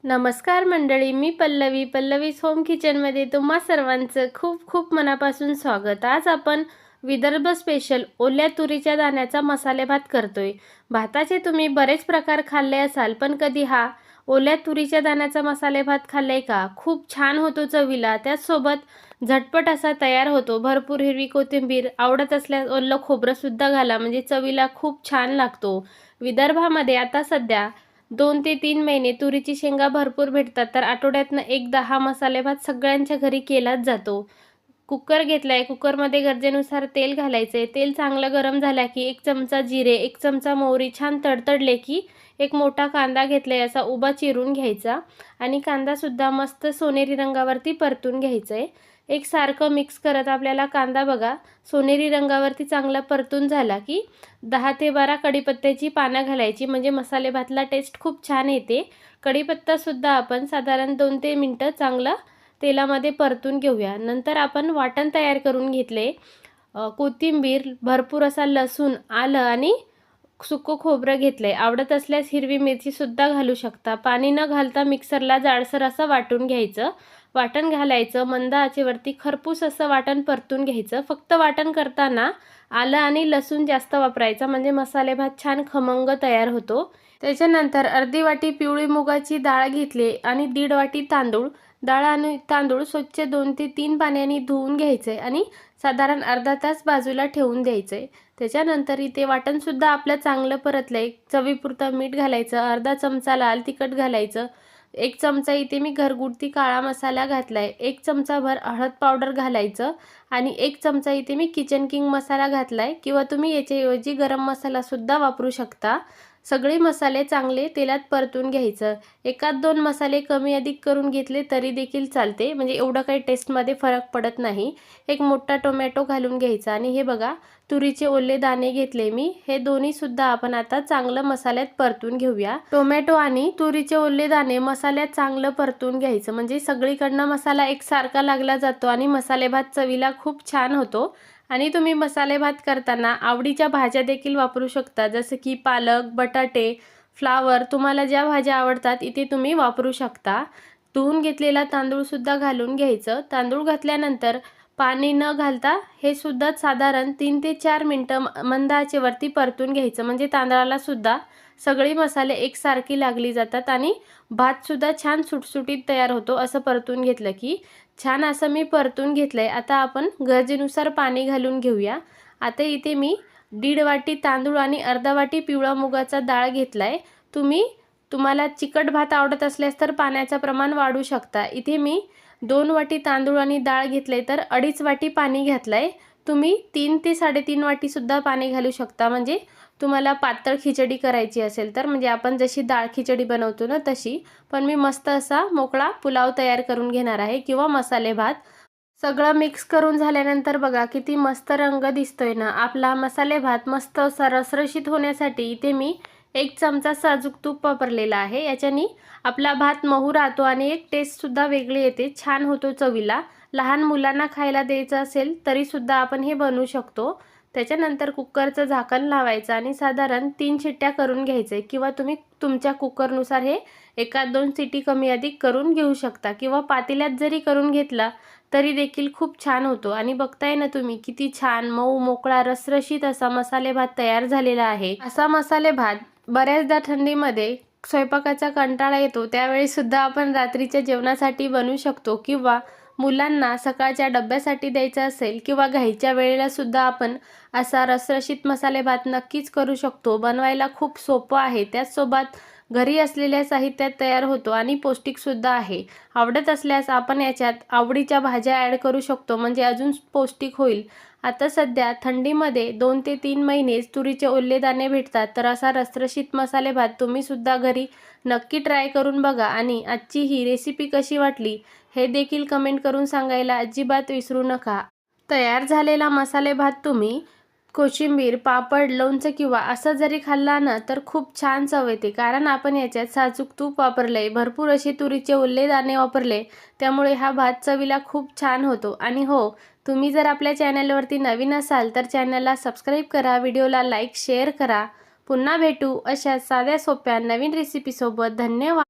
नमस्कार मंडळी, मी पल्लवीज होम किचनमध्ये तुम्हा सर्वांचं खूप खूप मनापासून स्वागत। आज आपण विदर्भ स्पेशल ओल्या तुरीच्या दाण्याचा मसाले भात करतोय। भाताचे तुम्ही बरेच प्रकार खाल्ले असाल, पण कधी हा ओल्या तुरीच्या दाण्याचा मसाले भात खाल्लाय का? खूप छान होतो चवीला, त्याचसोबत झटपट असा तयार होतो। भरपूर हिरवी कोथिंबीर, आवडत असल्यास ओलं खोबरं सुद्धा घाला, म्हणजे चवीला खूप छान लागतो। विदर्भामध्ये आता सध्या 2 ते 3 महिने तुरीची शेंगा भरपूर भेटतात, तर आठवड्यातनं एकदा हा मसाले भात सगळ्यांच्या घरी केलाच जातो। कुकर घेतलाय, कुकरमध्ये गरजेनुसार तेल घालायचे। तेल चांगलं गरम झालं की 1 चमचा जिरे, 1 चमचा मोहरी छान तडतडले की एक मोठा कांदा घेतलाय, असा उभा चिरून घ्यायचा आणि कांदासुद्धा मस्त सोनेरी रंगावरती परतून घ्यायचा आहे। एकसारखं मिक्स करत आपल्याला कांदा बघा सोनेरी रंगावरती चांगला परतून झाला की 10 ते 12 कढीपत्त्याची पानं घालायची, म्हणजे मसाले भातला टेस्ट खूप छान येते। कढीपत्तासुद्धा आपण साधारण 2 ते मिनिटं चांगलं तेलामध्ये परतून घेऊया। नंतर आपण वाटण तयार करून घेतले। कोथिंबीर, भरपूर असा लसूण, आलं आणि सुकं खोबरं घेतलंय। आवडत असल्यास हिरवी मिरची सुद्धा घालू शकता। पाणी न घालता मिक्सरला जाडसर असं वाटून घ्यायचं। वाटण घालायचं, मंद आचेवरती खरपूस असं वाटण परतून घ्यायचं। फक्त वाटण करताना आलं आणि लसूण जास्त वापरायचा, म्हणजे मसाले भात छान खमंग तयार होतो। त्याच्यानंतर अर्धी वाटी पिवळी मुगाची डाळ घेतली आणि 1.5 वाटी तांदूळ। डाळ आणि तांदूळ स्वच्छ 2 ते 3 पाण्याने धुवून घ्यायचे आणि साधारण अर्धा तास बाजूला ठेवून द्यायचे। त्याच्यानंतर इथे वाटणसुद्धा आपलं चांगलं परतलंय। चवीपुरतं मीठ घालायचं, अर्धा चमचा लाल तिखट घालायचं, 1 चमचा इथे मी घरगुती काळा मसाला घातलाय, 1 चमचाभर हळद पावडर घालायचं आणि 1 चमचा इथे मी किचन किंग मसाला घातलाय, किंवा तुम्ही याच्याऐवजी गरम मसाला सुद्धा वापरू शकता। सगळे मसाले चांगले तेलात परतून घ्यायचं। 1-2 मसाले कमी अधिक करून घेतले तरी देखील चालते, म्हणजे एवढं काही टेस्टमध्ये फरक पडत नाही। एक मोठा टोमॅटो घालून घ्यायचा आणि हे बघा तुरीचे ओले दाणे घेतले मी, हे दोन्ही सुद्धा आपण आता चांगलं मसाल्यात परतून घेऊया। टोमॅटो आणि तुरीचे ओले दाणे मसाल्यात चांगलं परतून घ्यायचं, म्हणजे सगळीकडनं मसाला एकसारखा लागला जातो आणि मसाले भात चवीला खूप छान होतो। आणि तुम्ही मसाले भात करताना आवडीच्या भाज्या देखील वापरू शकता, जसं की पालक, बटाटे, फ्लावर, तुम्हाला ज्या भाज्या आवडतात इथे तुम्ही वापरू शकता। धुवून घेतलेला तांदूळ सुद्धा घालून घ्यायचं। तांदूळ घातल्यानंतर पाणी न घालता हे सुद्धा साधारण 3 ते 4 मिनिटं मंद आचेवरती परतून घ्यायचं, म्हणजे तांदळाला सुद्धा सगळे मसाले एकसारखी लागली जातात आणि भात सुद्धा छान सुटसुटीत तयार होतो। असं परतून घेतलं की छान असं मी परतून घेतलंय। आता आपण गरजेनुसार पाणी घालून घेऊया। आता इथे मी 1.5 वाटी तांदूळ आणि अर्धा वाटी पिवळा मुगाचा डाळ घेतलाय। तुम्हाला चिकट भात आवडत असल्यास तर पाण्याचं प्रमाण वाढवू शकता। इथे मी 2 वाटी तांदूळ आणि डाळ घेतले, तर 2.5 वाटी पाणी घातलंय। तुम्ही 3 ते 3.5 वाटी सुद्धा पाणी घालू शकता, म्हणजे तुम्हाला पातळ खिचडी करायची असेल तर, म्हणजे आपण जशी डाळ खिचडी बनवतो ना तशी। पण मी मस्त असा मोकळा पुलाव तयार करून घेणार आहे, किंवा मसाले भात। सगळं मिक्स करून झाल्यानंतर बघा किती मस्त रंग दिसतोय ना आपला मसाले भात। मस्त असा रसरशीत होण्यासाठी इथे मी 1 चमचा साजूक तूप वापरलेला आहे। याच्यानी आपला भात मऊ राहतो आणि एक टेस्ट सुद्धा वेगळी येते, छान होतो चवीला। लहान मुलांना खायला द्यायचं असेल तरी सुद्धा आपण हे बनवू शकतो। त्याच्यानंतर कुकरचं झाकण लावायचं आणि साधारण 3 शिट्ट्या करून घ्यायचे, किंवा तुम्ही तुमच्या कुकरनुसार हे 1-2 शिटी कमी अधिक करून घेऊ शकता, किंवा पातेल्यात जरी करून घेतला तरी देखील खूप छान होतो। आणि बघताय ना तुम्ही किती छान मऊ मोकळा रसरशीत असा मसाले भात तयार झालेला आहे। असा मसाले भात बऱ्याचदा थंडीमध्ये स्वयंपाकाचा कंटाळा येतो, त्यावेळी सुद्धा आपण रात्रीच्या जेवणासाठी बनवू शकतो, किंवा मुलांना सकाळच्या डब्यासाठी द्यायचं असेल किंवा घाईच्या वेळेला सुद्धा आपण असा रसरशीत मसाले भात नक्कीच करू शकतो। बनवायला खूप सोपं आहे, त्याचसोबत घरी असलेल्या साहित्यात तयार होतो आणि पौष्टिक सुद्धा आहे। आवडत असल्यास आपण याच्यात आवडीच्या भाज्या ॲड करू शकतो, म्हणजे अजून पौष्टिक होईल। आता सध्या थंडीमध्ये 2 ते 3 महिनेच तुरीचे ओले दाणे भेटतात, तर असा रसरशीत मसाले भात तुम्ही सुद्धा घरी नक्की ट्राय करून बघा। आणि आजची ही रेसिपी कशी वाटली हे देखील कमेंट करून सांगायला अजिबात विसरू नका। तयार झालेला मसाले भात तुम्ही कोशिंबीर, पापड, लोणचं किंवा असं जरी खाल्ला ना तर खूप छान चव येते, कारण आपण याच्यात साजूक तूप वापरले, भरपूर असे तुरीचे ओले दाणे वापरले, त्यामुळे हा भात चवीला खूप छान होतो। आणि हो, तुम्ही जर आपल्या चॅनलवरती नवीन असाल तर चॅनलला सबस्क्राईब करा, व्हिडिओला लाईक शेअर करा। पुन्हा भेटू अशा साध्या सोप्या नवीन रेसिपीसोबत। धन्यवाद।